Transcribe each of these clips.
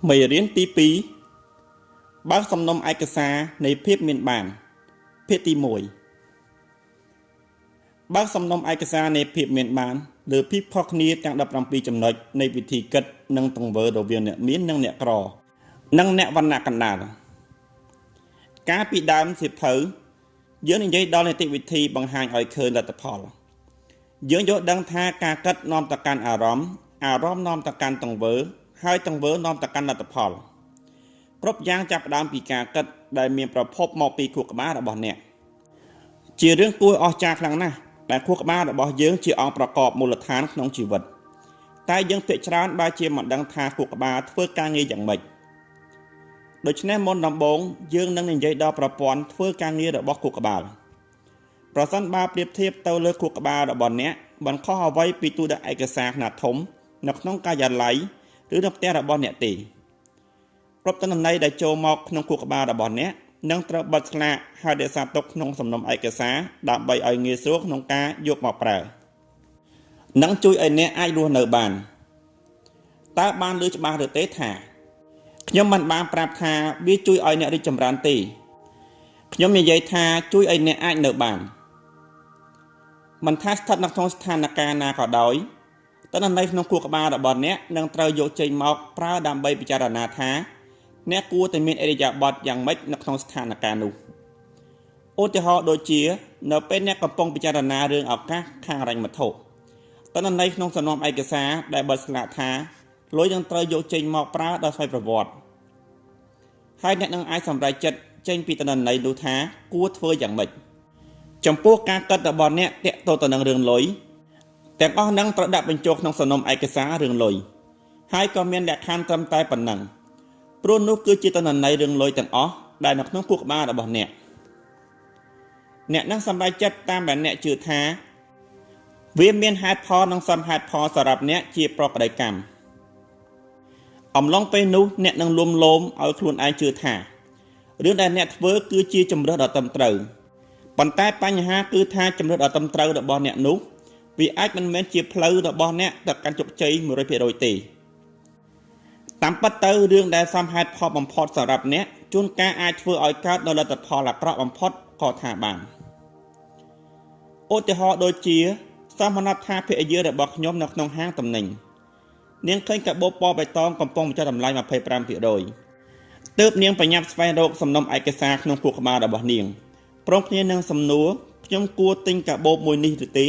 មេរៀនទី2បើកសំណុំឯកសារនៃភាពមានបានភាគទី1បើកសំណុំឯកសារនៃភាពមានបានលើពីខុសគ្នាទាំង17ចំណុចនៃវិធីគិតនិងទង្វើរវាងអ្នកមាននិងអ្នកក្រនិងអ្នកវណ្ណៈកណ្ដាលកាលពីដើមសៀវភៅយើងនិយាយដល់នីតិវិធីបង្ហាញឲ្យឃើញលទ្ធផលយើងយល់ដឹងថាការគិតនាំទៅកាន់អារម្មណ៍នាំទៅកាន់ទង្វើហើយទង្វើនាំទៅកាន់លទ្ធផលគ្រប់យ៉ាងចាប់ផ្ដើមពីការគិតដែលមានប្រភពមកពីខួរក្បាលរបស់អ្នកជារឿងគួរអស្ចារ្យខ្លាំងណាស់ដែលខួរក្បាលរបស់យើងជាអង្គប្រកបមូលដ្ឋានក្នុងជីវិតតែយើងភាគច្រើនបែរជាមិនដឹងថាខួរក្បាលធ្វើការងារយ៉ាងម៉េចដូច្នេះមុនដំបូងយើងនឹងនិយាយដល់ប្រព័ន្ធធ្វើការងាររបស់ខួរក្បាលប្រសិនបើប្រៀបធៀបទៅលើខួរក្បាលរបស់អ្នកមិនខុសអ្វីពីទូដាក់ឯកសារខ្នាតធំនៅក្នុងការិយាល័យឬនៅផ្ទះរបស់អ្នកទេគ្រប់ទិន្នន័យដែលចូលមកក្នុងខួរក្បាលរបស់អ្នកនឹងត្រូវបិទស្លាកហើយរក្សាទុកក្នុងសំណុំឯកសារដើម្បីឲ្យងាយស្រួលក្នុងការយកមកប្រើនឹងជួយឲ្យអ្នកអាចរស់នៅបានតើបានឮច្បាស់ឬទេថាខ្ញុំមិនបានប្រាប់ថាវាជួយឲ្យអ្នករីកចម្រើនទេខ្ញុំនិយាយថាជួយឲ្យអ្នកអាចនៅបានមិនថាស្ថិតនៅក្នុងស្ថានភាពណាក៏ដោយទិន្នន័យក្នុងខួរក្បាលរបស់អ្នកនឹងត្រូវយកចេញមកប្រើដើម្បីពិចារណាថាអ្នកគួរតែមានឥរិយាបថយ៉ាងម៉េចនៅក្នុងស្ថានភាពនោះឧទាហរណ៍ដូចជានៅពេលអ្នកកំពុងពិចារណារឿងឱកាសខាងហិរញ្ញវត្ថុទិន្នន័យក្នុងសំណុំឯកសារដែលបិទស្លាកថាលុយនឹងត្រូវយកចេញមកប្រើដោយស្វ័យប្រវត្តិហើយអ្នកនឹងអាចសម្រេចចិត្តចេញពីទិន្នន័យនោះថាគួរធ្វើយ៉ាងម៉េចចំពោះការគិតរបស់អ្នកទាក់ទងទៅនឹងរឿងលុយទាំងអស់នឹងត្រូវដាក់បញ្ចូលក្នុងសំណុំឯកសាររឿងលុយហើយក៏មានលក្ខខណ្ឌត្រឹមតែប៉ុណ្ណឹងព្រោះនោះគឺជាទិន្នន័យរឿងលុយទាំងអស់ដែលនៅក្នុងខួរក្បាលរបស់អ្នកនឹងសម្រេចចិត្តតាមដែលអ្នកជឿថាវាមានហេតុផលនិងសមហេតុផលសម្រាប់អ្នកជាប្រក្តីកម្មអំឡុងពេលនោះអ្នកនឹងលួមលោមឲ្យខ្លួនឯងជឿថារឿងដែលអ្នកធ្វើគឺជាជំរើសដ៏ត្រឹមត្រូវប៉ុន្តែបញ្ហាគឺថាជំរើសដ៏ត្រឹមត្រូវរបស់អ្នកនោះវាអាចមិនមែនជាផ្លូវរបស់អ្នកទៅកាន់ជោគជ័យ 100% ទេតាមពិតទៅរឿងដែលសមហេតុផលបំផុតសម្រាប់អ្នកជួនកាលអាចធ្វើឲ្យកើតនូវលទ្ធផលអាក្រក់បំផុតក៏ថាបានឧទាហរណ៍ដូចជាសមណថាភរិយារបស់ខ្ញុំនៅក្នុងហាងទំនិញនាងឃើញកាបូបពណ៌បៃតងកំពុងបញ្ចុះតម្លៃ 25% ទើបនាងបញ្ញាប់ស្វែងរកសំណុំឯកសារក្នុងខួរក្បាលរបស់នាងព្រមគ្នានឹងសំណួរខ្ញុំគួរទិញកាបូបមួយនេះឬទេ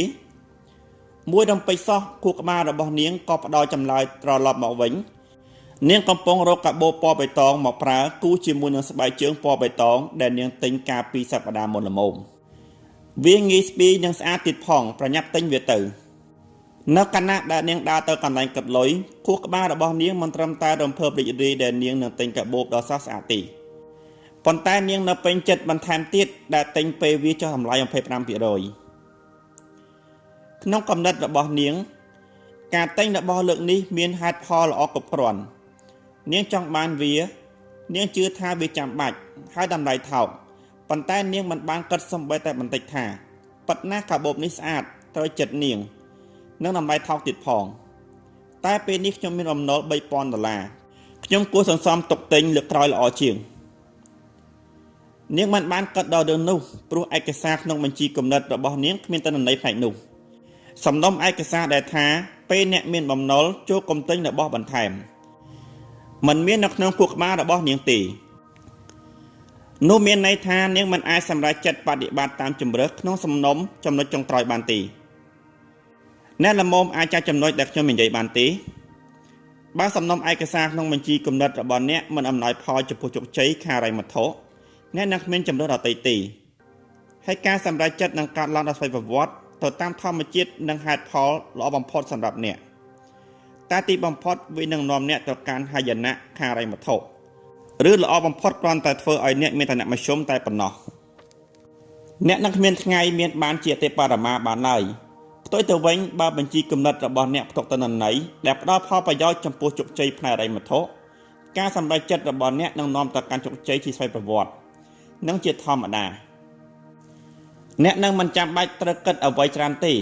មួយរំពេចសោះខួរក្បាលរបស់នាងក៏ផ្ដល់ចម្លើយត្រឡប់មកវិញនាងកំពុងរកកាបូបពណ៌បៃតងមកប្រើគូជាមួយនឹងស្បែកជើងពណ៌បៃតងដែលនាងទិញកាលពីសប្តាហ៍មុនល្មមវាងាយស្ពាយនិងស្អាតទៀតផងប្រញាប់ទិញវាទៅនៅខណៈដែលនាងដើរទៅកន្លែងគិតលុយខួរក្បាលរបស់នាងមិនត្រឹមតែរំភើបរីករាយដែលនាងនឹងទិញកាបូបដ៏ស្រស់ស្អាតទេប៉ុន្តែនាងនៅពេញចិត្តបន្ថែមទៀតដែលទិញពេលវាចុះតម្លៃ 25% ក្នុងកំណត់របស់នាងការទិញរបស់លើកនេះមានហេតុផលល្អគ្រប់គ្រាន់នាងចង់បានវានាងជឿថាវាចាំបាច់ហើយតម្លៃថោកប៉ុន្តែនាងមិនបានគិតសំបីតែបន្តិចថាប៉ិតណាកាបូបនេះស្អាតត្រូវចិត្តនាងនិងតម្លៃថោកទៀតផងតែពេលនេះខ្ញុំមានបំណុល $3,000 ខ្ញុំគួរសន្សំទុកទិញលើកក្រោយល្អជាងនាងមិនបានគិតដល់រឿងនោះព្រោះឯកសារក្នុងបញ្ជីគំនិតរបស់នាងគ្មានទិន្នន័យផ្នែកនោះសំណុំឯកសារដែលថាពេលអ្នកមានបំណុលចូលកុំទិញរបស់បន្ថែមมันមាននៅក្នុងខួរក្បាលរបស់នាងទេនោះមានន័យថានាងមិនអាចសម្រេចចិត្តបដិបត្តិតាមជំរើសក្នុងសំណុំចំណុចចុងក្រោយបានទេអ្នកល្មមអាចចាត់ចំណុចដែលខ្ញុំនិយាយបានទេបើសំណុំឯកសារក្នុងបញ្ជីគំនិតរបស់អ្នកមិនអំណោយផលចំពោះជោគជ័យខាងហិរញ្ញវត្ថុអ្នកនឹងគ្មានជំរើសដទៃទេហើយការសម្រេចចិត្តនឹងកើតឡើងដោយស្វ័យប្រវត្តិទៅតាមធម្មជាតិនិងហេតុផលល្អបំផុតសម្រាប់អ្នកតែទីបំផុតវានឹងនាំអ្នកទៅកាន់ហយណៈខាងហិរញ្ញវត្ថុឬល្អបំផុតគ្រាន់តែធ្វើឲ្យអ្នកមានឋានៈមធ្យមតែប៉ុណ្ណោះអ្នកនឹងគ្មានថ្ងៃមានបានជាអតិបរមាបានឡើយផ្ទុយទៅវិញបើបញ្ជីគំនិតរបស់អ្នកផ្ទុកទិន្នន័យដែលផ្ដល់ផលប្រយោជន៍ចំពោះជោគជ័យផ្នែកហិរញ្ញវត្ថុការសម្រេចចិត្តរបស់អ្នកនឹងនាំទៅកាន់ជោគជ័យជាស្វ័យប្រវត្តិនិងជាធម្មតាអ្នកនឹងមិនចាំបាច់ត្រូវគិតអ្វីច្រើនទេ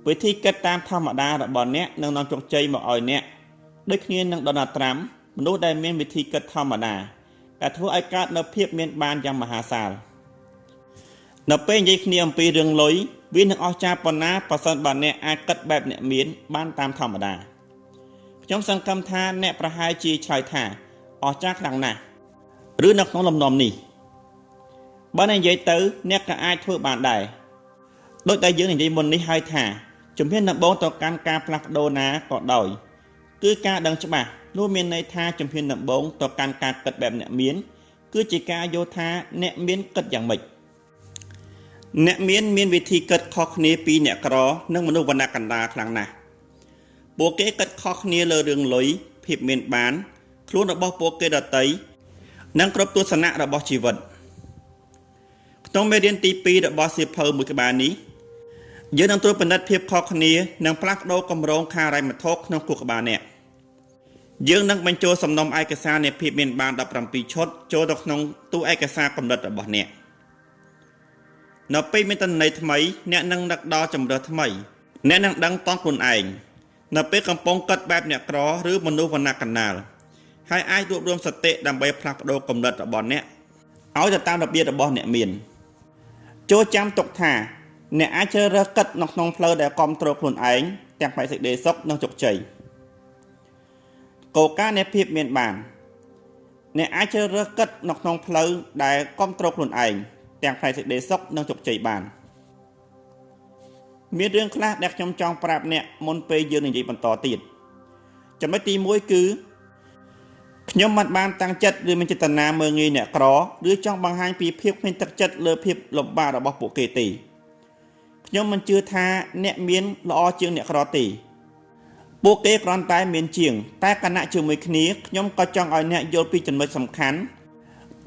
វិធីគិតតាមធម្មតារបស់អ្នកនឹងនាំជោគជ័យមកឲ្យអ្នកដូចគ្នានឹង Donald Trump មនុស្សដែលមានវិធីគិតធម្មតាដែលធ្វើឲ្យកើតនៅភាពមានបានយ៉ាងមហាសាលនៅពេលនិយាយគ្នាអំពីរឿងលុយវានឹងអស្ចារ្យប៉ុណ្ណាប្រសិនបើអ្នកអាចគិតបែបអ្នកមានបានតាមធម្មតាខ្ញុំសង្កេតថាអ្នកប្រហែលជាឆ្លើយថាអស្ចារ្យខ្លាំងណាស់ឬនៅក្នុងលំនាំនេះបើនិយាយទៅអ្នកក៏អាចធ្វើបានដែរដូចដែលយើងនិយាយមុននេះហើយថាជំហានដំបូងទៅកាន់ការផ្លាស់ប្ដូរណាក៏ដោយគឺការដឹងច្បាស់នោះមានន័យថាជំហានដំបូងទៅកាន់ការគិតបែបអ្នកមានគឺជាការយល់ថាអ្នកមានគិតយ៉ាងម៉េចអ្នកមានវិធីគិតខុសគ្នាពីអ្នកក្រនិងមនុស្សវណ្ណៈកណ្ដាលខ្លាំងណាស់ពួកគេគិតខុសគ្នាលើរឿងលុយភាពមានបានខ្លួនរបស់ពួកគេដទៃនិងគ្រប់ទស្សនៈរបស់ជីវិតក្នុងមេរៀនទី2របស់សៀវភៅមួយក្បាលនេះយើងនឹងត្រួតពិនិត្យភាពខុសគ្នានិងផ្លាស់ប្ដូរគម្រោងខាងហិរញ្ញវត្ថុក្នុងខួរក្បាលអ្នកយើងនឹងបញ្ចូលសំណុំឯកសារនៃភាពមានបាន17ឈុតចូលទៅក្នុងទូឯកសារកំណត់របស់អ្នកនៅពេលមានតន័យថ្មីអ្នកនឹងដឹកដល់ជំរើសថ្មីអ្នកនឹងដឹងតង់ខ្លួនឯងនៅពេលកំពុងគិតបែបអ្នកក្រឬមនុស្សវណ្ណៈកណ្ដាលហើយអាចរួបរวมសតិដើម្បីផ្លាស់ប្ដូរគំនិតរបស់អ្នកឲ្យទៅតាមរបៀបរបស់អ្នកមានចូលចាំទុកថាអ្នកអាចជ្រើសរើសគិតនៅក្នុងផ្លូវដែលគ្រប់គ្រងខ្លួនឯងទាំងផ្នែកសេចក្តីសុខនិងជោគជ័យគោលការណ៍នៃភាពមានបានអ្នកអាចជ្រើសរើសគិតនៅក្នុងផ្លូវដែលគ្រប់គ្រងខ្លួនឯងទាំងផ្នែកសេចក្តីសុខនិងជោគជ័យបានមានរឿងខ្លះដែលខ្ញុំចង់ប្រាប់អ្នកមុនពេលយើងនិយាយបន្តទៀតចំណុចទី1គឺខ្ញុំមិនបានតាំងចិត្តឬមានចេតនាមើលងាយអ្នកក្រឬចង់បង្ហាញពីភាពគ្មានទឹកចិត្តលើភាពលំបាករបស់ពួកគេទេខ្ញុំមិនជឿថាអ្នកមានល្អជាងអ្នកក្រទេពួកគេគ្រាន់តែមានជាងតែគណៈជាមួយគ្នាខ្ញុំក៏ចង់ឲ្យអ្នកយល់ពីចំណុចសំខាន់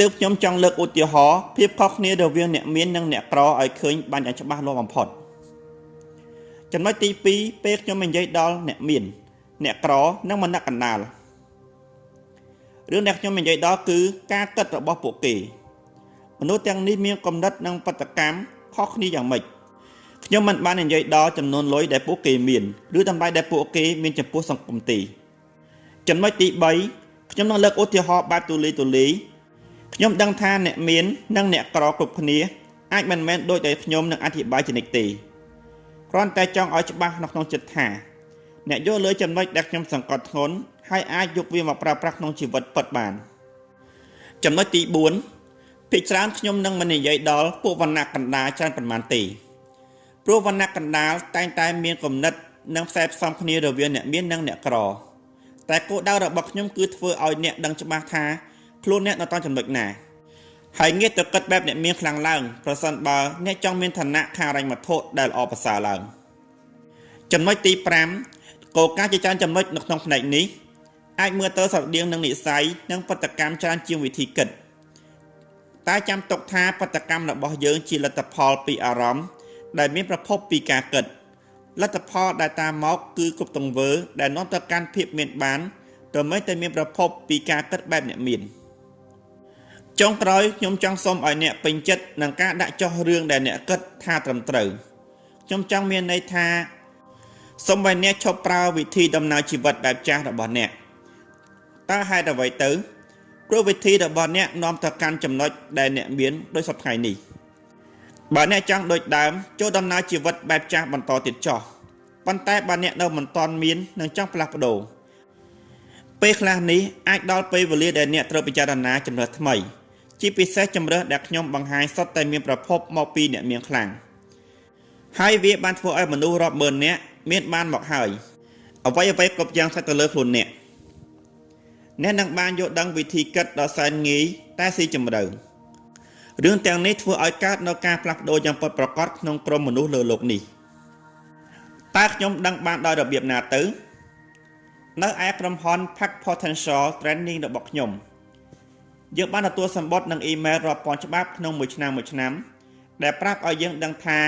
ទើបខ្ញុំចង់លើកឧទាហរណ៍ភាពខុសគ្នារវាងអ្នកមាននិងអ្នកក្រឲ្យឃើញបានយ៉ាងច្បាស់លាស់បំផុតចំណុចទី2ពេលខ្ញុំនិយាយដល់អ្នកមានអ្នកក្រនិងមនៈកណ្ដាលរឿងដែលខ្ញុំនិយាយដល់គឺការគិតរបស់ពួកគេមនុស្សទាំងនេះមានគំនិតនិងបដកម្មខុសគ្នាយ៉ាងម៉េចខ្ញុំមិនបាននិយាយដល់ចំនួនលុយដែលពួកគេមានឬតម្លៃដែលពួកគេមានចំពោះសង្គមទេចំណុចទី3ខ្ញុំនឹងលើកឧទាហរណ៍បែបទូលាយខ្ញុំដឹងថាអ្នកមាននិងអ្នកក្រគ្រប់គ្នាអាចមិនមែនដូចដែលខ្ញុំនឹងអធិប្បាយជានិច្ចទេគ្រាន់តែចង់ឲ្យច្បាស់នៅក្នុងចិត្តថាអ្នកយល់លើចំណុចដែលខ្ញុំសង្កត់ធ្ងន់ហើយអាចយកវាមកប្រើប្រាស់ក្នុងជីវិតពិតបានចំណុចទី4ភាគច្រើនខ្ញុំនឹងមិននិយាយដល់ពួកវណ្ណៈកណ្ដាលច្រើនប៉ុន្មានទេព្រោះវណ្ណៈកណ្ដាលតែងតែមានគំនិតនិងផ្សេងផ្សំគ្នារវាងអ្នកមាននិងអ្នកក្រតែគោលដៅរបស់ខ្ញុំគឺធ្វើឲ្យអ្នកដឹងច្បាស់ថាខ្លួនអ្នកនៅតាមចំណុចណាហើយងាកទៅគិតបែបអ្នកមានខ្លាំងឡើងប្រសិនបើអ្នកចង់មានឋានៈខាងហិរញ្ញវត្ថុដែលល្អប្រសើរឡើងចំណុចទី5គោលការណ៍ជាច្រើនចំណុចនៅក្នុងផ្នែកនេះអាចមើលទៅស្រដៀងនឹងនិស្ស័យនិងបដកម្មច្រើនជាងវិធីគិតតែចាំទុកថាបដកម្មរបស់យើងជាលទ្ធផលពីអារម្មណ៍ដែលមានប្រភពពីការគិតលទ្ធផលដែលតាមមកគឺគ្រប់ទង្វើដែលនាំទៅកាន់ភាពមានបានដើម្បីតែមានប្រភពពីការគិតបែបអ្នកមានចុងក្រោយខ្ញុំចង់សូមឲ្យអ្នកពេញចិត្តនឹងការដាក់ចុះរឿងដែលអ្នកគិតថាត្រឹមត្រូវខ្ញុំចង់មានន័យថាសូមឲ្យអ្នកឈប់ប្រើវិធីដំណើរជីវិតបែបចាស់របស់អ្នកតើហេតុអ្វីទៅព្រោះវិធីរបស់អ្នកនាំទៅកាន់ចំណុចដែលអ្នកមានដោយសពថ្ងៃនេះបើអ្នកចង់ដូចដើមចូលដំណើរជីវិតបែបចាស់បន្តទៀតចុះប៉ុន្តែបើអ្នកនៅមិនទាន់មាននិងចង់ផ្លាស់ប្ដូរពេលខ្លះនេះអាចដល់ពេលវេលាដែលអ្នកត្រូវពិចារណាជំរើសថ្មីជាពិសេសជំរើសដែលខ្ញុំបង្ហាញសុទ្ធតែមានប្រភពមកពីអ្នកមានខ្លាំងហើយវាបានធ្វើឲ្យមនុស្សរាប់ម៉ឺននាក់មានបានមកហើយអ្វីគ្រប់យ៉ាងស្ថិតទៅលើខ្លួនអ្នកនឹងបានយល់ដឹងវិធីគិតដ៏សែនងាយតែស៊ីជម្រៅរឿងទាំងនេះធ្វើឲ្យកើតនៅការផ្លាស់ប្ដូរយ៉ាងពិតប្រាកដក្នុងក្រុមមនុស្សលើโลกនេះតើខ្ញុំដឹងបានដោយរបៀបណាទៅនៅឯក្រុមហ៊ុន Pack Potential Training របស់ខ្ញុំយើងបានទទួលសម្បត្តិនិងអ៊ីមែលរាប់ពាន់ច្បាប់ក្នុងមួយឆ្នាំដែលប្រាប់ឲ្យយើងដឹងថា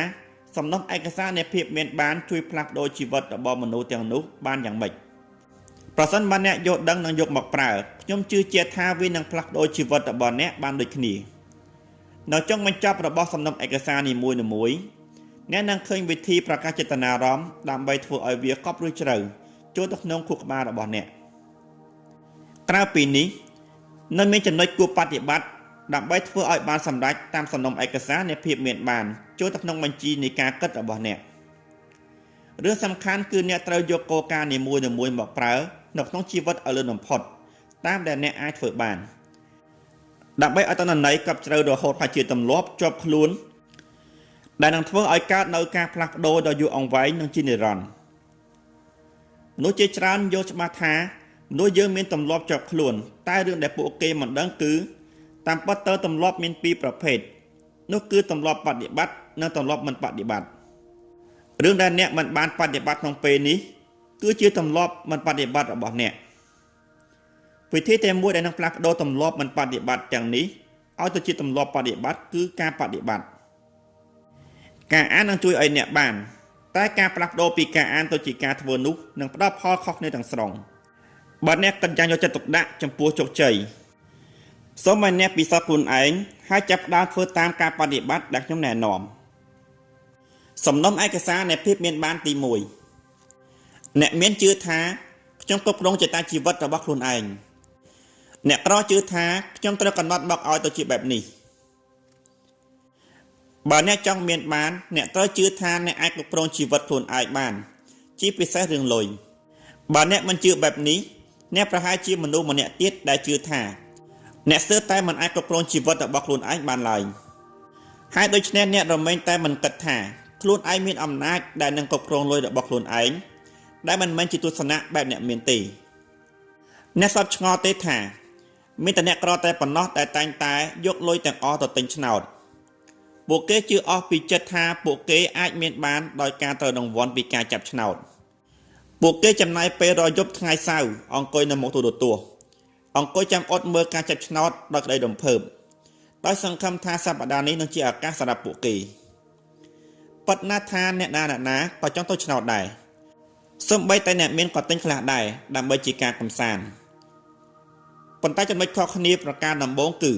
សំណុំឯកសារនៃភាពមានបានជួយផ្លាស់ប្ដូរជីវិតរបស់មនុស្សទាំងនោះបានយ៉ាងម៉េចប្រសិនបើអ្នកយល់ដឹងនិងយកមកប្រើខ្ញុំជឿជាក់ថាវានឹងផ្លាស់ប្ដូរជីវិតរបស់អ្នកបានដូចគ្នានៅចុងបញ្ចប់របស់សំណុំឯកសារនីមួយៗអ្នកនឹងឃើញវិធីប្រកាសចេតនារម្យដើម្បីធ្វើឲ្យវាកប់ឬជ្រៅចូលទៅក្នុងខួរក្បាលរបស់អ្នក ក្រៅពីនេះនៅមានចំណុចគួរបប្រតិបត្តិដើម្បីធ្វើឲ្យបានសម្រេចតាមសំណុំឯកសារនៃភាពមានបានចូលទៅក្នុងបញ្ជីនៃការគិតរបស់អ្នករឿងសំខាន់គឺអ្នកត្រូវយកគោលការណ៍នីមួយៗមកប្រើនៅក្នុងជីវិតឲ្យលឿនបំផុតតាមដែលអ្នកអាចធ្វើបានដើម្បីឲ្យតនន័យកប់ជ្រៅរហូតហើយជាទម្លាប់ជាប់ខ្លួនដែលនឹងធ្វើឲ្យកើតនៅការផ្លាស់ប្ដូរដ៏យូរអង្វែងនិងជានិរន្តរ៍មនុស្សជាច្រើនយល់ច្បាស់ថាមនុស្សយើងមានទម្លាប់ជាប់ខ្លួនតែរឿងដែលពួកគេមិនដឹងគឺតាមពិតទៅទម្លាប់មានពីរប្រភេទនោះគឺទម្លាប់បដិបត្តិនិងទម្លាប់មិនបដិបត្តិរឿងដែលអ្នកមិនបានបដិបត្តិក្នុងពេលនេះគឺជាទម្លាប់មិនបដិបត្តិរបស់អ្នកវិធីតែមួយដែលនឹងផ្លាស់ប្ដូរទម្លាប់មិនបដិបត្តិទាំងនេះឲ្យទៅជាទម្លាប់បដិបត្តិគឺការបដិបត្តិការអាននឹងជួយឲ្យអ្នកបានតែការផ្លាស់ប្ដូរពីការអានទៅជាការធ្វើនោះនឹងផ្ដល់ផលខុសគ្នាទាំងស្រុងបើអ្នកគិតយ៉ាងយកចិត្តទុកដាក់ចំពោះជោគជ័យសូមឲ្យអ្នកពិសោធន៍ខ្លួនឯងហើយចាប់ផ្ដើមធ្វើតាមការបដិបត្តិដែលខ្ញុំណែនាំសំណុំឯកសារនៃភាពមានបានទី1អ្នកមានជឿថាខ្ញុំគ្រប់គ្រងចតាជីវិតរបស់ខ្លួនឯងអ្នកក្រជឿថាខ្ញុំត្រូវកំណត់មកឲ្យទៅជាបែបនេះបើអ្នកចង់មានបានអ្នកត្រូវជឿថាអ្នកអាចគ្រប់គ្រងជីវិតខ្លួនឯងបានជាពិសេសរឿងលុយបើអ្នកមិនជឿបែបនេះអ្នកប្រហែលជាមនុស្សម្នាក់ទៀតដែលជឿថាអ្នកស្ទើរតែមិនអាចគ្រប់គ្រងជីវិតរបស់ខ្លួនឯងបានឡើយហើយដូច្នេះអ្នករមែងតែមិនគិតថាខ្លួនឯងមានអំណាចដែលនឹងគ្រប់គ្រងលុយរបស់ខ្លួនឯងដែលមិនមែនជាទស្សនៈបែបអ្នកមានទេអ្នកស្លាប់ឆ្ងល់ទេថាមានតែអ្នកក្រតែប៉ុណ្ណោះដែលតែងតែយកលុយទាំងអស់ទៅទិញឆ្នោតពួកគេជឿអស់ពីចិត្តថាពួកគេអាចមានបានដោយការត្រូវរង្វាន់ពីការចាប់ឆ្នោតពួកគេចំណាយពេលរយប់ថ្ងៃសៅរ៍អង្គុយនៅមុខទូរទស្សន៍អង្គុយចាំអត់មើលការចាប់ឆ្នោតដោយក្តីរំភើបដោយសង្ឃឹមថាសប្តាហ៍នេះនឹងជាឱកាសសម្រាប់ពួកគេប៉ុន្តែថាអ្នកណាក៏ចង់ទៅឆ្នោតដែរសូម្បីតែអ្នកមានក៏ទិញខ្លះដែរដើម្បីជាការកម្សាន្តប៉ុន្តែចំណុចខុសគ្នាប្រការដំបូងគឺ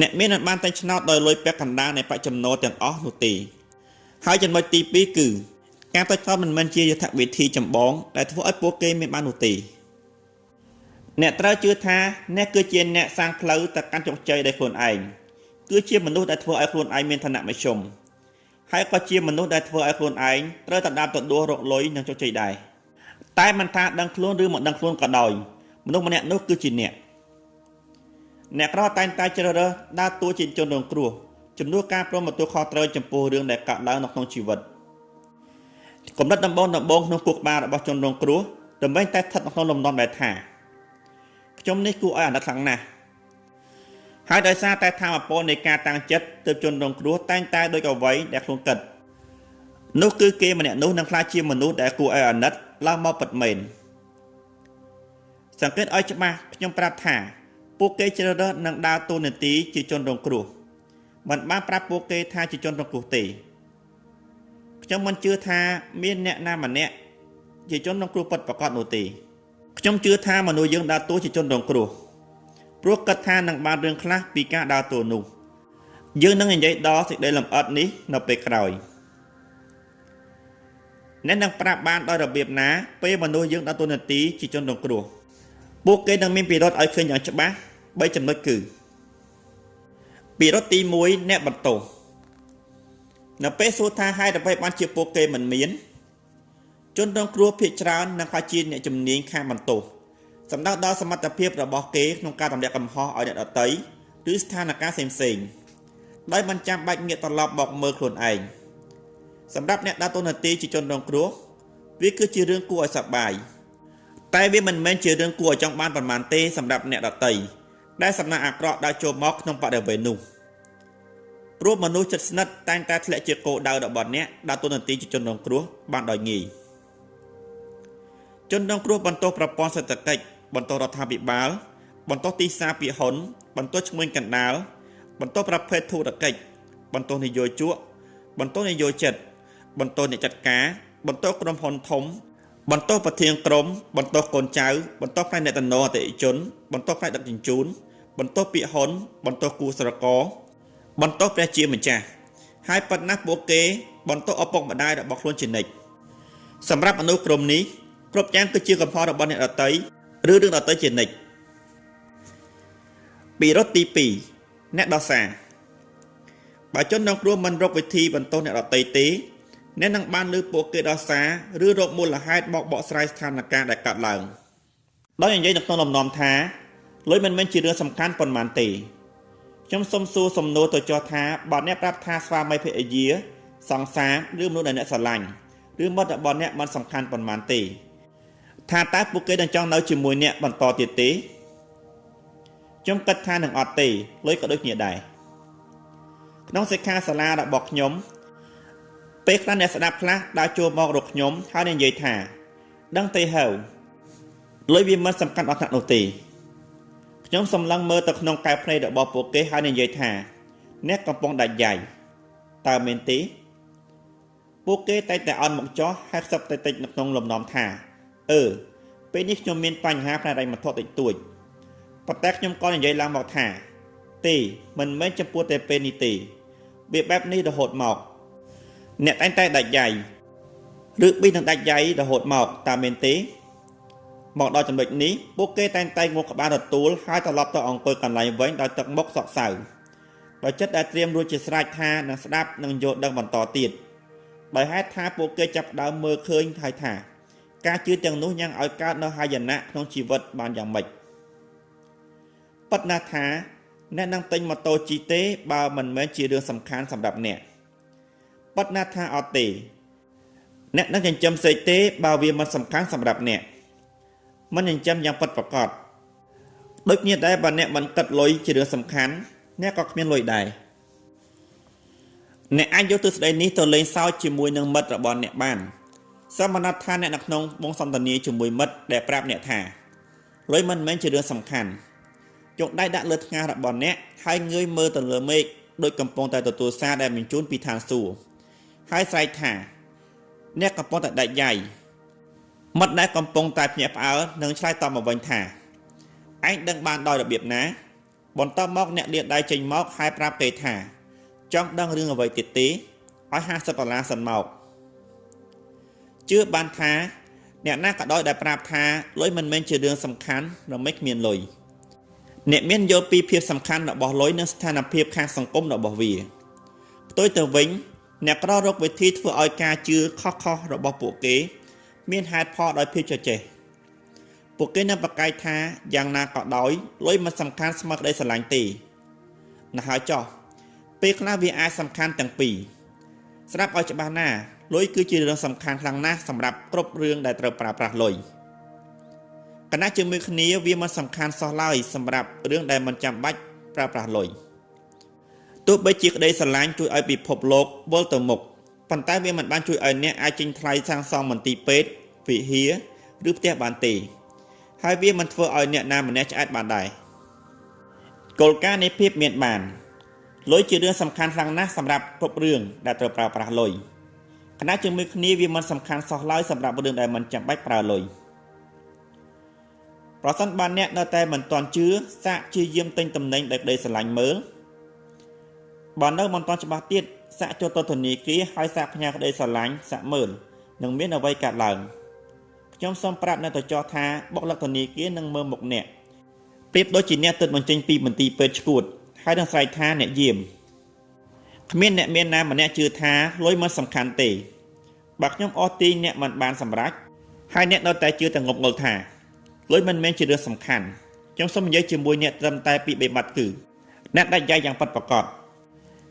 អ្នកមានមិនបានតែឆ្នោតដោយលុយពាក់កណ្ដាលនៃបច្ចុប្បន្នទាំងអស់នោះទេហើយចំណុចទី2គឺការទៅឆ្នោតមិនមែនជាយុទ្ធវិធីចម្បងដែលធ្វើឲ្យពួកគេមានបាននោះទេអ្នកត្រូវជឿថាអ្នកគឺជាអ្នកសាងផ្លូវទៅកាន់ជោគជ័យដោយខ្លួនឯងគឺជាមនុស្សដែលធ្វើឲ្យខ្លួនឯងមានឋានៈមធ្យមហើយក៏ជាមនុស្សដែលធ្វើឲ្យខ្លួនឯងត្រូវតែដើរទៅដួលរកលុយនិងជោគជ័យដែរតែមិនថាដឹងខ្លួនឬមិនដឹងខ្លួនក៏ដោយមនុស្សម្នាក់នោះគឺជាអ្នកក្រតែងតែជ្រើសរើសដើរតួជាជនរងគ្រោះជំនួសការព្រមទទួលខុសត្រូវចំពោះរឿងដែលកើតឡើងនៅក្នុងជីវិតគំនិតដំបូងក្នុងគូក្បាលរបស់ជនរងគ្រោះដើម្បីតែស្ថិតនៅក្នុងលំនាំដែលថាខ្ញុំនេះគួរឲ្យអាណិតខ្លាំងណាស់ហើយដោយសារតែធម៌ពលនៃការតាំងចិត្តទើបជនរងគ្រោះតែងតែដូចអ្វីដែលខ្លួនគិតនោះគឺគេម្នាក់នោះនឹងក្លាយជាមនុស្សដែលគួរឲ្យអាណិតឡើងមកពិតមែនសង្កេតឲ្យច្បាស់ខ្ញុំប្រាប់ថាពួកគេជ្រើសរើសនឹងដើរតួនាទីជាជនរងគ្រោះមិនបានប្រាប់ពួកគេថាជាជនរងគ្រោះទេខ្ញុំមិនជឿថាមានអ្នកណាម្នាក់ជាជនរងគ្រោះពិតប្រាកដនោះទេខ្ញុំជឿថាមនុស្សយើងដើរតួជាជនរងគ្រោះព្រោះគិតថានឹងបានរឿងខ្លះពីការដើរតួនោះយើងនឹងនិយាយដល់សេចក្តីលម្អិតនេះនៅពេលក្រោយអ្នកនឹងប្រាប់បានដោយរបៀបណាពេលមនុស្សយើងដើរតួនាទីជាជនរងគ្រោះពួកគេនឹងមានពិរុទ្ធឲ្យឃើញយ៉ាងច្បាស់3ចំណុចគឺពិរុទ្ធទី1អ្នកបន្ទោសនៅពេលសួរថាហេតុអ្វីបានជាពួកគេមិនមានជនរងគ្រោះភាគច្រើននឹងខ្លាចជាអ្នកជំនាញខាងបន្ទោសសម្ដៅដល់សមត្ថភាពរបស់គេក្នុងការទម្លាក់កំហុសឲ្យអ្នកដទៃឬស្ថានភាពផ្សេងៗដោយមិនចាំបាច់ងាកត្រឡប់មកមើលខ្លួនឯងសម្រាប់អ្នកដើរតួនាទីជាជនរងគ្រោះវាគឺជារឿងគួរឲ្យសប្បាយតែវាមិនមែនជារឿងគួរឲ្យចង់បានប៉ុន្មានទេសម្រាប់អ្នកដទៃដែលសំណាងអាក្រក់ដើរចូលមកក្នុងបរិវេណនោះព្រោះមនុស្សជិតស្និទ្ធតែងតែធ្លាក់ជាគោលដៅរបស់អ្នកដើរតួនាទីជាជនរងគ្រោះបានដោយងាយជនរងគ្រោះបន្ទោសប្រព័ន្ធសេដ្ឋកិច្ចបន្ទោសរដ្ឋាភិបាលបន្ទោសទីផ្សារពាហុនបន្ទោសឈ្មួញកណ្ដាលបន្ទោសប្រភេទធុរកិច្ចបន្ទោសនយោជកបន្ទោសនយោជិតបន្ទោសអ្នកចាត់ការបន្ទោសក្រុមហ៊ុនធំបន្ទោសប្រធានក្រុមបន្ទោសកូនចៅបន្ទោសផ្នែកអ្នកតំណអតិថិជនបន្ទោសផ្នែកដឹកជញ្ជូនបន្ទោសពាហុនបន្ទោសគូស្រករបន្ទោសព្រះជាម្ចាស់ហើយប៉ុណ្ណាពួកគេបន្ទោសឪពុកម្ដាយរបស់ខ្លួនជានិច្ចសម្រាប់មនុស្សក្រុមនេះគ្រប់យ៉ាងគឺជាកំហុសរបស់អ្នកដទៃឬរឿងដទៃជានិច្ច ពីរត់ទី2អ្នកដោះសារបើជនរងគ្រោះមិនរកវិធីបន្ទោសអ្នកដទៃទេអ្នកនឹងបានលើពួកគេដោះសារឬរកមូលហេតុមកបកស្រាយស្ថានភាពដែលកើតឡើងដោយនិយាយនៅក្នុងលំនាំថាលុយមិនមែនជារឿងសំខាន់ប៉ុន្មានទេខ្ញុំសូមសួរសំណួរទៅចោះថាបើអ្នកប្រាប់ថាស្វាមីភរិយាសង្សារឬមនុស្សដែលអ្នកស្រឡាញ់ឬមិត្តរបស់អ្នកមិនសំខាន់ប៉ុន្មានទេថាតើពួកគេនឹងចង់នៅជាមួយអ្នកបន្តទៀតទេខ្ញុំគិតថានឹងអត់ទេលុយក៏ដូចគ្នាដែរក្នុងសិក្ខាសាលារបស់ខ្ញុំពេលខ្លះអ្នកស្ដាប់ខ្លះដើរចូលមករកខ្ញុំហើយនិយាយថាដឹងទេហើយលុយវាមិនសំខាន់អត់ណាស់នោះទេខ្ញុំសម្លឹងមើលទៅក្នុងកែវភ្នែករបស់ពួកគេហើយនិយាយថាអ្នកកំពុងដាច់យ៉ៃតើមែនទេពួកគេតែងតែអន់មកចោះហើយខ្សឹបតិចៗនៅក្នុងលំនាំថាពេលនេះខ្ញុំមានបញ្ហាផ្នែកហិរញ្ញវត្ថុតិចតួចប៉ុន្តែខ្ញុំក៏និយាយឡើងមកថាទេមិនមែនចំពោះតែពេលនេះទេវាបែបនេះរហូតមកអ្នកតែងតែដាច់យ៉ៃឬប៊ីនឹងដាច់យ៉ៃរហូតមកតើមែនទេមកដល់ចំណុចនេះពួកគេតែងតែងក់ក្បាលទទួលហើយត្រឡប់ទៅអង្គុយកន្លែងវិញដោយទឹកមុខសោកសៅដោយចិត្តដែលត្រៀមរួចជាស្រេចថានឹងស្ដាប់និងយល់ដឹងបន្តទៀតដោយហេតុថាពួកគេចាប់ដើមមើលឃើញហើយថាការជឿទាំងនោះញ៉ាំងឲ្យកើតនៅហាយណៈក្នុងជីវិតបានយ៉ាងម៉េចប៉ុន្តែថាអ្នកនឹងទិញម៉ូតូជិះទេបើមិនមែនជារឿងសំខាន់សម្រាប់អ្នកប៉ុន្តែថាអត់ទេអ្នកនឹងចិញ្ចឹមសេកទេបើវាមិនសំខាន់សម្រាប់អ្នកមិនចិញ្ចឹមយ៉ាងពិតប្រាកដដូចគ្នាដែរបើអ្នកមិនគិតលុយជារឿងសំខាន់អ្នកក៏គ្មានលុយដែរអ្នកអាចយកទស្សនៈនេះទៅលេងសើចជាមួយនឹងមិត្តរបស់អ្នកបានសមណថាអ្នកនៅក្នុងវងសន្ទនាជាមួយមិត្តដែលប្រាប់អ្នកថាលុយមិនមែនជារឿងសំខាន់យកដៃដាក់លើថ្ងាសរបស់អ្នកហើយងើយមើលទៅលើមេឃដូចកំពុងតែទទួលសារដែលបញ្ជូនពីឋានសួគ៌ហើយស្រែកថាអ្នកកំពុងតែដាច់យ៉ៃមិត្តដែលកំពុងតែភ្ញាក់ផ្អើលនឹងឆ្លើយតបមកវិញថាឯងដឹងបានដោយរបៀបណាបន្តមកអ្នកលាតដៃចេញមកហើយប្រាប់គេថាចង់ដឹងរឿងអ្វីទៀតទេឲ្យ$50សិនមកជឿបានថាអ្នកណាក៏ដោយដែលប្រាប់ថាលុយមិនមែនជារឿងសំខាន់រំមេចគ្មានលុយអ្នកមានយល់ពីភាពសំខាន់របស់លុយនិងស្ថានភាពខាងសង្គមរបស់វាផ្ទុយទៅវិញអ្នកក្ររកវិធីធ្វើឲ្យការជឿខុសៗរបស់ពួកគេមានហេតុផលដោយភាពជជែកពួកគេនឹងប្រកែកថាយ៉ាងណាក៏ដោយលុយមិនសំខាន់ស្មើក្តីស្រឡាញ់ទេណាហើយចោះពេលខ្លះវាអាចសំខាន់ទាំងពីរស្ដាប់ឲ្យច្បាស់ណាលុយគឺជារឿងសំខាន់ខ្លាំងណាស់សម្រាប់គ្រប់រឿងដែលត្រូវប្រើប្រាស់លុយគណៈជាមួយគ្នាវាមិនសំខាន់សោះឡើយសម្រាប់រឿងដែលមិនចាំបាច់ប្រើប្រាស់លុយទោះបីជាក្តីស្រឡាញ់ជួយឲ្យពិភពលោកវិលទៅមុខប៉ុន្តែវាមិនបានជួយឲ្យអ្នកអាចចេញថ្លៃសាងសង់មន្ទីរពេទ្យវិហារឬផ្ទះបានទេហើយវាមិនធ្វើឲ្យអ្នកណាម្នាក់ឆ្អែតបានដែរគោលការណ៍នៃភាពមានបានលុយជារឿងសំខាន់ខ្លាំងណាស់សម្រាប់គ្រប់រឿងដែលត្រូវប្រើប្រាស់លុយគណៈជាមួយគ្នាវាមិនសំខាន់សោះឡើយសម្រាប់រឿងដែលមិនចាំបាច់ប្រើលុយប្រសិនបើអ្នកនៅតែមិនទាន់ជឿសាកជាយាមទិញតំណែងដោយក្តីស្រឡាញ់មើលបើនៅមិនទាន់ច្បាស់ទៀតសាកចូលទៅធនាគារហើយសាកផ្ញើក្តីស្រឡាញ់សាកមើលនឹងមានអ្វីកើតឡើងខ្ញុំសូមប្រាប់អ្នកទៅចោះថាបុគ្គលិកធនាគារនឹងមើលមុខអ្នកប្រៀបដូចជាអ្នកទើបបញ្ចេញពីមន្ទីរពេទ្យឈួតហើយនឹងស្រែកថាអ្នកយាមគ្មានអ្នកមានណាម្នាក់ជឿថាលុយមិនសំខាន់ទេបើខ្ញុំអស់ទីអ្នកមិនបានសម្រេចហើយអ្នកនៅតែជឿតែងប់ងល់ថាលុយមិនមែនជារឿងសំខាន់ខ្ញុំសូមនិយាយជាមួយអ្នកត្រឹមតែពី3ម៉ាត់គឺអ្នកដាច់យ៉ៃយ៉ាងពិតប្រាកដ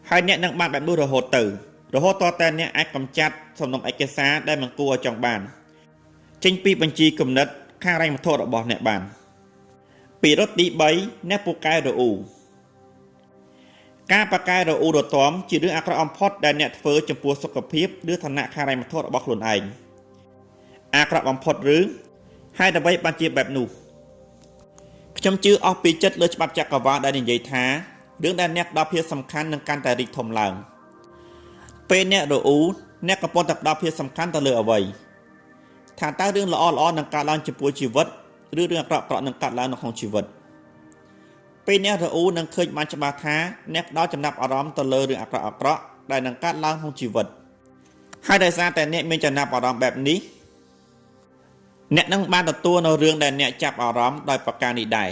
ហើយអ្នកនឹងបានបែបនោះរហូតតតែអ្នកអាចកម្ចាត់សំណុំឯកសារដែលមិនគួរឲ្យចង់បានចេញពីបញ្ជីគំនិតខាងហិរញ្ញវត្ថុរបស់អ្នកបានពីរត់ទី3អ្នកពូកែរអ៊ូការប្រកែរអ៊ូរទាំជារឿងអាក្រក់បំផុតដែលអ្នកធ្វើចំពោះសុខភាពឬឋានៈខាងហិរញ្ញវត្ថុរបស់ខ្លួនឯងអាក្រក់បំផុតឬហើយដើម្បីបានជាបែបនោះខ្ញុំជឿអស់ពីចិត្តលើច្បាប់ចក្រវាឡដែលនិយាយថារឿងដែលអ្នកផ្ដល់ភាពសំខាន់នឹងកាន់តែរីកធំឡើងពេលអ្នករអ៊ូអ្នកកំពុងតែផ្ដល់ភាពសំខាន់ទៅលើអ្វីថាតើរឿងល្អនឹងកើតឡើងចំពោះជីវិតឬរឿងអាក្រក់នឹងកើតឡើងនៅក្នុងជីវិតពេលអ្នករអ៊ូនឹងឃើញបានច្បាស់ថាអ្នកផ្ដល់ចំណាប់អារម្មណ៍ទៅលើរឿងអាក្រក់ដែលនឹងកើតឡើងក្នុងជីវិតហើយដោយសារតែអ្នកមានចំណាប់អារម្មណ៍បែបនេះអ្នកនឹងបានទទួលនៅរឿងដែលអ្នកចាប់អារម្មណ៍ដោយប្រការនេះដែរ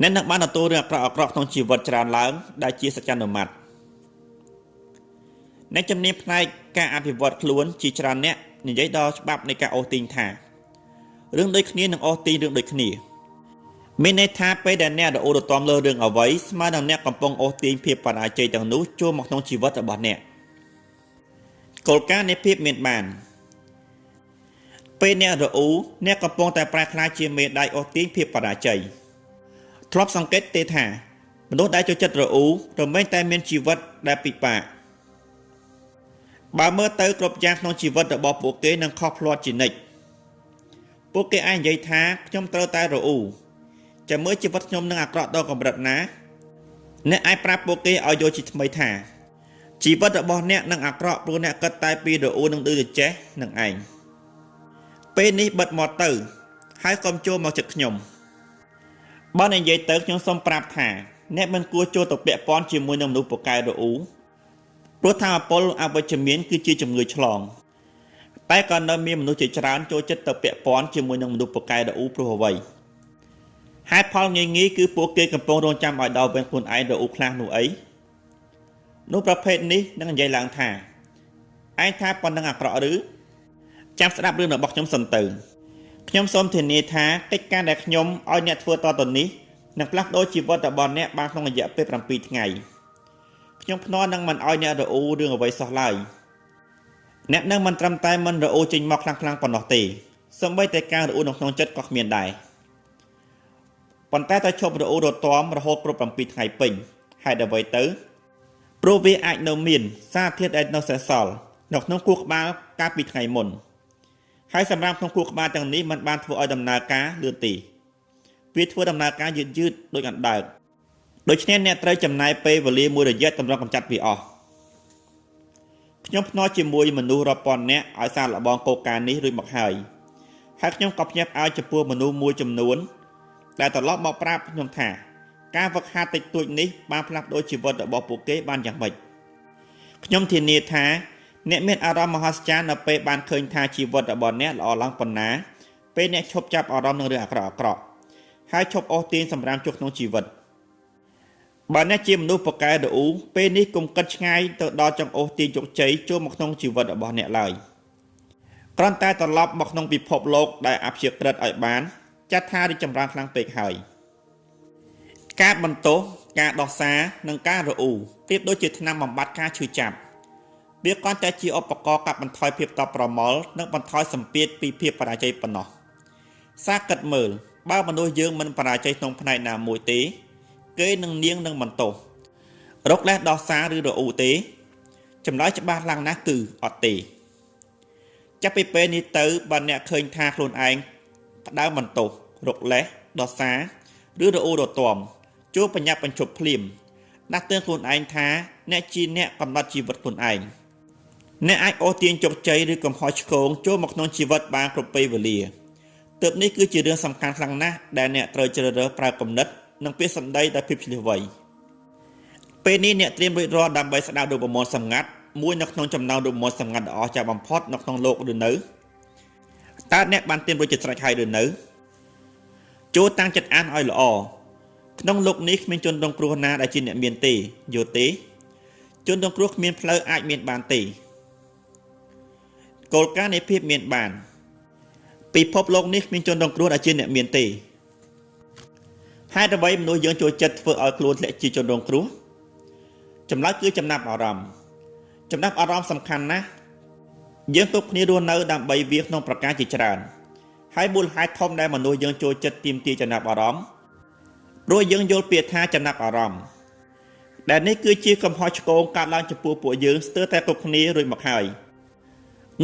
អ្នកនឹងបានទទួលរឿងអាក្រក់ក្នុងជីវិតច្រើនឡើងដែលជាសច្ចានុម័តអ្នកជំនាញផ្នែកការអភិវឌ្ឍខ្លួនជាច្រើនអ្នកនិយាយដល់ច្បាប់នៃការអូសទាញថារឿងដូចគ្នានឹងអូសទាញរឿងដូចគ្នាមានន័យថាពេលដែលអ្នករអ៊ូរទាំលើរឿងអ្វីស្មើនឹងអ្នកកំពុងអូសទាញភាពបរាជ័យទាំងនោះចូលមកក្នុងជីវិតរបស់អ្នកគោលការណ៍នៃភាពមានបានពេលអ្នករអ៊ូអ្នកកំពុងតែប្រែក្លាយជាមេដៃអូសទាញភាពបរាជ័យធ្លាប់សង្កេតទេថាមនុស្សដែលចូលចិត្តរអ៊ូរមែងតែមានជីវិតដែលពិបាកបើមើលទៅគ្រប់យ៉ាងក្នុងជីវិតរបស់ពួកគេនឹងខុសភ្លាត់ជានិច្ចពួកគេអាចនិយាយថាខ្ញុំត្រូវតែរអ៊ូចាំមើលជីវិតខ្ញុំនឹងអាក្រក់ដល់កម្រិតណាអ្នកអាចប្រាប់ពួកគេឲ្យយល់ជាថ្មីថាជីវិតរបស់អ្នកនឹងអាក្រក់ព្រោះអ្នកគិតតែពីរអ៊ូនឹងដូចទៅចេះនឹងឯងពេលនេះបិទមាត់ទៅហើយកុំចូលមកចិត្តខ្ញុំបើនិយាយទៅខ្ញុំសូមប្រាប់ថាអ្នកមិនគួរចូលទៅពាក់ព័ន្ធជាមួយនឹងមនុស្សពូកែរអ៊ូព្រោះថាអពលអវិជ្ជមានគឺជាជំងឺឆ្លងតែក៏នៅមានមនុស្សជាច្រើនចូលចិត្តទៅពាក់ព័ន្ធជាមួយនឹងមនុស្សពូកែរអ៊ូព្រោះអ្វីហេតុផលងាយៗគឺពួកគេកំពុងរងចាំឲ្យដល់វិញខ្លួនឯងរអ៊ូខ្លះនោះអីនោះប្រភេទនេះនឹងនិយាយឡើងថាឯងថាប៉ុណ្ណឹងអាក្រក់ឬចាំស្ដាប់រឿងរបស់ខ្ញុំសិនទៅខ្ញុំសូមធានាថាកិច្ចការដែលខ្ញុំឲ្យអ្នកធ្វើតទៅនេះនឹងផ្លាស់ប្ដូរជីវិតរបស់អ្នកបានក្នុងរយៈពេល7ថ្ងៃខ្ញុំភ្នាល់នឹងមិនឲ្យអ្នករអ៊ូរឿងអ្វីសោះឡើយអ្នកនឹងមិនត្រឹមតែមិនរអ៊ូចេញមកខ្លាំងៗប៉ុណ្ណោះទេសូម្បីតែការរអ៊ូនៅក្នុងចិត្តក៏គ្មានដែរប៉ុន្តែតែឈប់រអ៊ូរទាំរហូតគ្រប់7ថ្ងៃពេញហេតុអ្វីទៅព្រោះវាអាចនៅមានសារធាតុដែលនៅសេសសល់នៅក្នុងខួរក្បាលកាលពីថ្ងៃមុនហើយសម្រាប់ក្នុងខួរក្បាលទាំងនេះมันបានធ្វើឲ្យដំណើរការលឿនទេវាធ្វើដំណើរការយឺតដូចអណ្ដើកដូច្នេះអ្នកត្រូវចំណាយពេលវេលាមួយរយៈតម្រង់កម្ចាត់វាអស់ខ្ញុំភ្នាល់ជាមួយមនុស្សរាប់ពាន់នាក់ឲ្យសារលបងគោលការណ៍នេះរួចមកហើយខ្ញុំក៏ភ្ញាក់ផ្អើលចំពោះមនុស្សមួយចំនួនដែលត្រឡប់មកប្រាប់ខ្ញុំថាការវឹកហាត់តិចតួចនេះបានផ្លាស់ប្ដូរជីវិតរបស់ពួកគេបានយ៉ាងម៉េចខ្ញុំធានាថាអ្នកមានអារម្មណ៍មហศจรរ្យនៅពេលបានឃើញថាជីវិតរបស់អ្នកល្អឡើងប៉ុណ្ណាពេលអ្នកឈប់ចាប់អារម្មណ៍នឹងរឿងអាក្រក់ហើយឈប់អូសទាញសម្រាប់ជួបក្នុងជីវិតបើអ្នកជាមនុស្សពូកែរអ៊ូពេលនេះកុំគិតឆ្ងាយទៅដល់ចង្អូសទាញជោគជ័យចូលមកក្នុងជីវិតរបស់អ្នកឡើយគ្រាន់តែត្រឡប់មកក្នុងពិភពលោកដែលអព្យាក្រឹតឲ្យបានចាត់ថារីកចម្រើនខ្លាំងពេកហើយការបន្ទោសការដោះសារនិងការរអ៊ូប្រៀបដូចជាថ្នាំបំបត្តិការឈឺចាប់វាគ្រាន់តែជាឧបករណ៍កាត់បន្ថយភាពតប់ប្រមល់និងបន្ថយសម្ពាធពីភាពបរាជ័យប៉ុណ្ណោះសារគិតមើលបើមនុស្សយើងមិនបរាជ័យក្នុងផ្នែកណាមួយទេគេនឹងនាងនឹងបន្ទោសរកលេសដោះសារឬរអ៊ូទេចម្លើយច្បាស់ឡើងណាស់គឺអត់ទេចាប់ពីពេលនេះទៅបើអ្នកឃើញថាខ្លួនឯងផ្ដើមបន្ទោសរកលេសដោះសារឬរអ៊ូរទាំជួបបញ្ញាបញ្ឈប់ភ្លាមដាស់តឿនខ្លួនឯងថាអ្នកជាអ្នកកំណត់ជីវិតខ្លួនឯងអ្នកអាចអូសទាញជោគជ័យឬកំហុសឆ្គងចូលមកក្នុងជីវិតបានគ្រប់ពេលវេលាទើបនេះគឺជារឿងសំខាន់ខ្លាំងណាស់ដែលអ្នកត្រូវជ្រើសរើសប្រើគំនិតនិងពាក្យសម្ដីដោយភាពឆ្លៀសវៃពេលនេះអ្នកត្រៀមរួចរាល់ដើម្បីស្ដាប់រូបមន្តសម្ងាត់មួយនៅក្នុងចំណោមរូបមន្តសម្ងាត់ដ៏អស្ចារ្យបំផុតនៅក្នុងលោកឬនៅតើអ្នកបានត្រៀមរួចជាស្រេចហើយឬនៅចូលតាំងចិត្តអានឲ្យល្អក្នុងលោកនេះគ្មានជនរងគ្រោះណាដែលជាអ្នកមានទេយល់ទេជនរងគ្រោះគ្មានផ្លូវអាចមានបានទេគោលការណ៍នៃភាពមានបានពិភពលោកនេះគ្មានជនរងគ្រោះដែលជាអ្នកមានទេហេតុអ្វីមនុស្សយើងចូលចិត្តធ្វើឲ្យខ្លួនធ្លាក់ជាជនរងគ្រោះចម្លើយគឺចំណាប់អារម្មណ៍សំខាន់ណាស់យើងគ្រប់គ្នារស់នៅដើម្បីវាក្នុងប្រការជាច្រើនហើយមូលហេតុធំដែលមនុស្សយើងចូលចិត្តទាមទារចំណាប់អារម្មណ៍ព្រោះយើងយល់ពាក្យថាចំណាប់អារម្មណ៍ដែលនេះគឺជាកំហុសឆ្គងកើតឡើងចំពោះពួកយើងស្ទើរតែគ្រប់គ្នារួចមកហើយ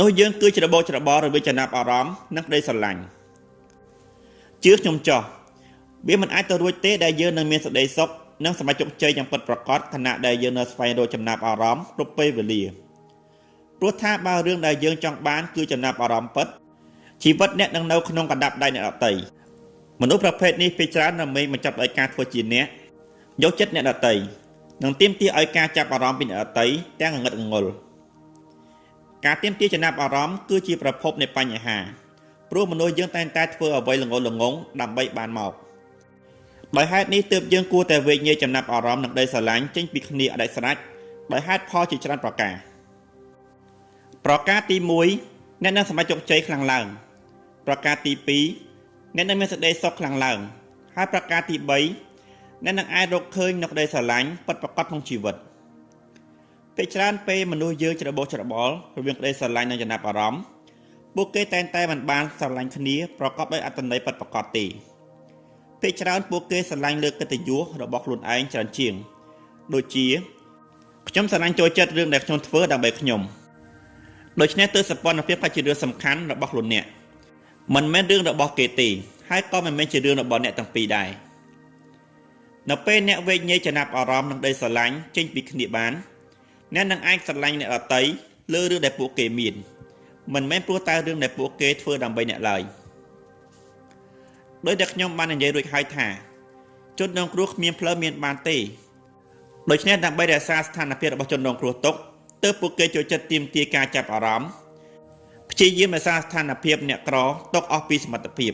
នោះយើងគឺជារបបច្របល់រវាងចំណាប់អារម្មណ៍និងក្តីស្រឡាញ់ជឿខ្ញុំចោះវាមិនអាចទៅរួចទេដែលយើងនឹងមានសេចក្តីសុខនិងសម្រេចជោគជ័យយ៉ាងពិតប្រាកដខណៈដែលយើងនៅស្វែងរកចំណាប់អារម្មណ៍គ្រប់ពេលវេលាព្រោះថាបើរឿងដែលយើងចង់បានគឺចំណាប់អារម្មណ៍ពិតជីវិតអ្នកនឹងនៅក្នុងកណ្ដាប់ដៃអ្នកដទៃមនុស្សប្រភេទនេះពេលច្រើននៅមិនចាប់ដោយការធ្វើជាអ្នកយកចិត្តអ្នកដទៃនិងទាមទារឲ្យការចាប់អារម្មណ៍ពីអ្នកដទៃទាំងងងឹតងងុលការទាមទារចំណាប់អារម្មណ៍គឺជាប្រភពនៃបញ្ហាព្រោះមនុស្សយើងតែងតែធ្វើអ្វីល្ងងល្ងងដើម្បីបានមក ដោយហេតុនេះទើបយើងគួរតែវេញញែកចំណាប់អារម្មណ៍នឹងក្តីស្រឡាញ់ចេញពីគ្នាអតីតស្រេចដោយហេតុផលជាច្រើនប្រការប្រការទី1អ្នកនឹងសម្រេចជោគជ័យខ្លាំងឡើងប្រការទី2អ្នកនឹងមានសេចក្តីសុខខ្លាំងឡើងហើយប្រការទី3អ្នកនឹងអាចរកឃើញនៅក្តីស្រឡាញ់ពិតប្រាកដក្នុងជីវិតពេលច្រើនពេលមនុស្សយើងច្របូកច្របល់រវាងក្តីស្រឡាញ់និងចំណាប់អារម្មណ៍ពួកគេតែងតែមិនបានស្រឡាញ់គ្នាប្រកបដោយអត្ថន័យពិតប្រាកដទេពេលច្រើនពួកគេស្រឡាញ់លើកិត្តិយសរបស់ខ្លួនឯងច្រើនជាងដូចជាខ្ញុំស្រឡាញ់ចូលចិត្តរឿងដែលខ្ញុំធ្វើដើម្បីខ្ញុំដូច្នេះទើបសម្ព័ន្ធភាពគឺជារឿងសំខាន់របស់ខ្លួនអ្នកមិនមែនរឿងរបស់គេទេហើយក៏មិនមែនជារឿងរបស់អ្នកទាំងពីរដែរនៅពេលអ្នកវេកញែកចំណាប់អារម្មណ៍នឹងក្តីស្រឡាញ់ចេញពីគ្នាបានអ្នកនឹងអាចស្រឡាញ់អ្នកដទៃលើរឿងដែលពួកគេមានមិនមែនព្រោះតែរឿងដែលពួកគេធ្វើដើម្បីអ្នកឡើយដោយតែខ្ញុំបាននិយាយរួចហើយថាជនរងគ្រោះគ្មានផ្លូវមានបានទេដូច្នេះដើម្បីរក្សាស្ថានភាពរបស់ជនរងគ្រោះទុកទើបពួកគេចូលចិត្តទាមទារការចាប់អារម្មណ៍ព្យាយាមរក្សាស្ថានភាពអ្នកក្រទុកអស់ពីសមត្ថភាព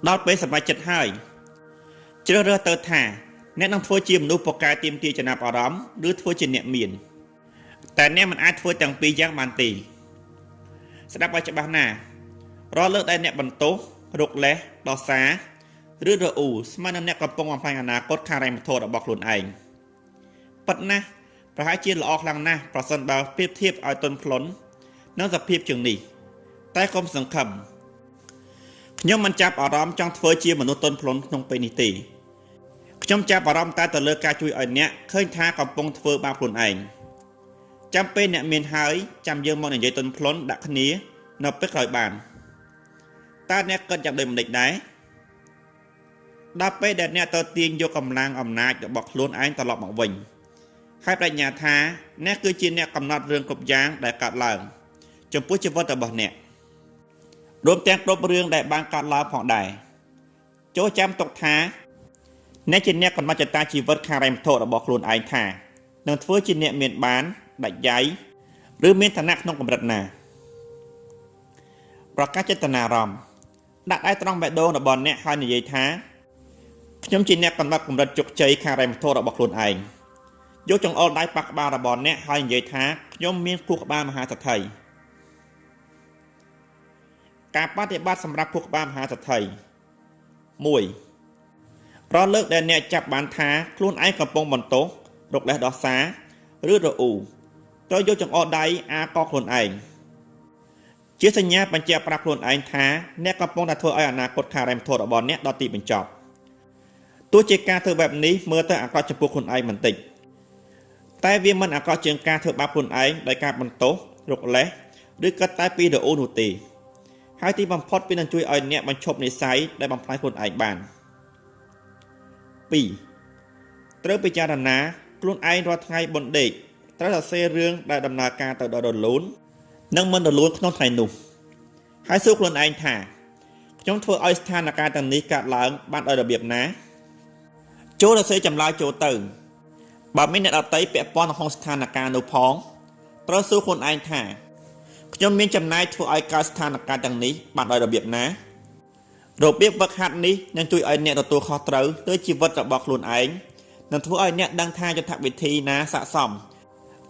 ដល់ពេលសម្រេចចិត្តហើយជ្រើសរើសទៅថាអ្នកនឹងធ្វើជាមនុស្សពូកែទាមទារចំណាប់អារម្មណ៍ឬធ្វើជាអ្នកមានតែអ្នកមិនអាចធ្វើទាំងពីរយ៉ាងបានទេស្ដាប់ឲ្យច្បាស់ណាស់រាល់លើកដែលអ្នកបន្ទោសរកលេសដោះសារឬរអ៊ូស្មើនឹងអ្នកកំពុងបំផ្លាញអនាគតខាងរ៉ែមធររបស់ខ្លួនឯងពិតណាស់ប្រហែលជាល្អខ្លាំងណាស់ប្រសិនបើប្រៀបធៀបឲ្យទន់ភ្លន់នឹងសភាពជាងនេះតែកុំសង្ឃឹមខ្ញុំមិនចាប់អារម្មណ៍ចង់ធ្វើជាមនុស្សទន់ភ្លន់ក្នុងពេលនេះទេខ្ញុំចាប់អារម្មណ៍តែទៅលើការជួយឲ្យអ្នកឃើញថាកំពុងធ្វើបាបខ្លួនឯងចាំពេលអ្នកមានហើយចាំយើងមកនិយាយទន់ភ្លន់ដាក់គ្នានៅពេលក្រោយបានតើអ្នកគិតយ៉ាងដូចម្តេចដែរដល់ពេលដែលអ្នកទៅទាញយកកម្លាំងអំណាចរបស់ខ្លួនឯងត្រឡប់មកវិញហើយប្រាជ្ញាថាអ្នកគឺជាអ្នកកំណត់រឿងគ្រប់យ៉ាងដែលកើតឡើងចំពោះជីវិតរបស់អ្នករួមទាំងគ្រប់រឿងដែលបានកើតឡើងផងដែរចូលចាំទុកថាអ្នកជាអ្នកកំណត់ចតាជីវិតខាងរ៉ែមធររបស់ខ្លួនឯងថានឹងធ្វើជាអ្នកមានបានដាច់ដៃឬមានឋានៈក្នុងកម្រិតណាប្រកាសចេតនាអារម្មណ៍ដាក់ដៃត្រង់បេះដូងរបស់អ្នកហើយនិយាយថាខ្ញុំជាអ្នកកំណត់កម្រិតជោគជ័យខាងរ៉ែមធររបស់ខ្លួនឯងយកចង្អុលដៃប៉ះក្បាលរបស់អ្នកហើយនិយាយថាខ្ញុំមានខួរក្បាលមហាសេដ្ឋីការបប្រតិបត្តិសម្រាប់ខួរក្បាលមហាសេដ្ឋី 1. រាល់លើកដែលអ្នកចាប់បានថាខ្លួនឯងកំពុងបន្ទោសរកលេសដោះសារឬរអ៊ូត្រូវយកចង្អុលដៃអាកខ្លួនឯងជាសញ្ញាបញ្ជាក់ប្រាប់ខ្លួនឯងថាអ្នកកំពុងតែធ្វើឲ្យអនាគតខាងរ៉ែមធររបស់អ្នកដល់ទីបញ្ចប់ទោះជាការធ្វើបែបនេះមើលទៅអាក្រក់ចំពោះខ្លួនឯងបន្តិចតែវាមិនអាក្រក់ជាងការធ្វើបាបខ្លួនឯងដោយការបន្ទោសរកលេសឬគិតតែពីរអ៊ូនោះទេហើយទីបំផុតវានឹងជួយឲ្យអ្នកបញ្ឈប់និស្ស័យដែលបំផ្លាញខ្លួនឯងបាន 2. ត្រូវពិចារណាខ្លួនឯងរាល់ថ្ងៃបន្ដេកត្រូវសរសេររឿងដែលដំណើរការទៅដល់រលូននិងមិនរលូនក្នុងថ្ងៃនោះហើយសួរខ្លួនឯងថាខ្ញុំធ្វើឲ្យស្ថានភាពទាំងនេះកើតឡើងបានដោយរបៀបណាចូលសរសេរចម្លើយចូលទៅបើមានអ្នកដទៃពាក់ព័ន្ធក្នុងស្ថានភាពនោះផងត្រូវសួរខ្លួនឯងថាខ្ញុំមានចំណាយធ្វើឲ្យកើតស្ថានភាពទាំងនេះបានដោយរបៀបណារបៀបវឹកហាត់នេះនឹងជួយឲ្យអ្នកទទួលខុសត្រូវលើជីវិតរបស់ខ្លួនឯងនិងធ្វើឲ្យអ្នកដឹងថាយុទ្ធវិធីណាស័ក្តិសម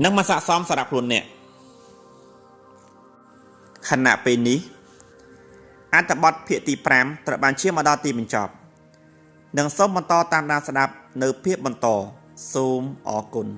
និងមិនស័ក្តិសមសម្រាប់ខ្លួនអ្នកខណៈពេលនេះអត្ថបទភាគទី5ត្រូវបានឈានមកដល់ទីបញ្ចប់និងសូមបន្តតាមដានស្ដាប់នៅភាគបន្តសូមអរគុណ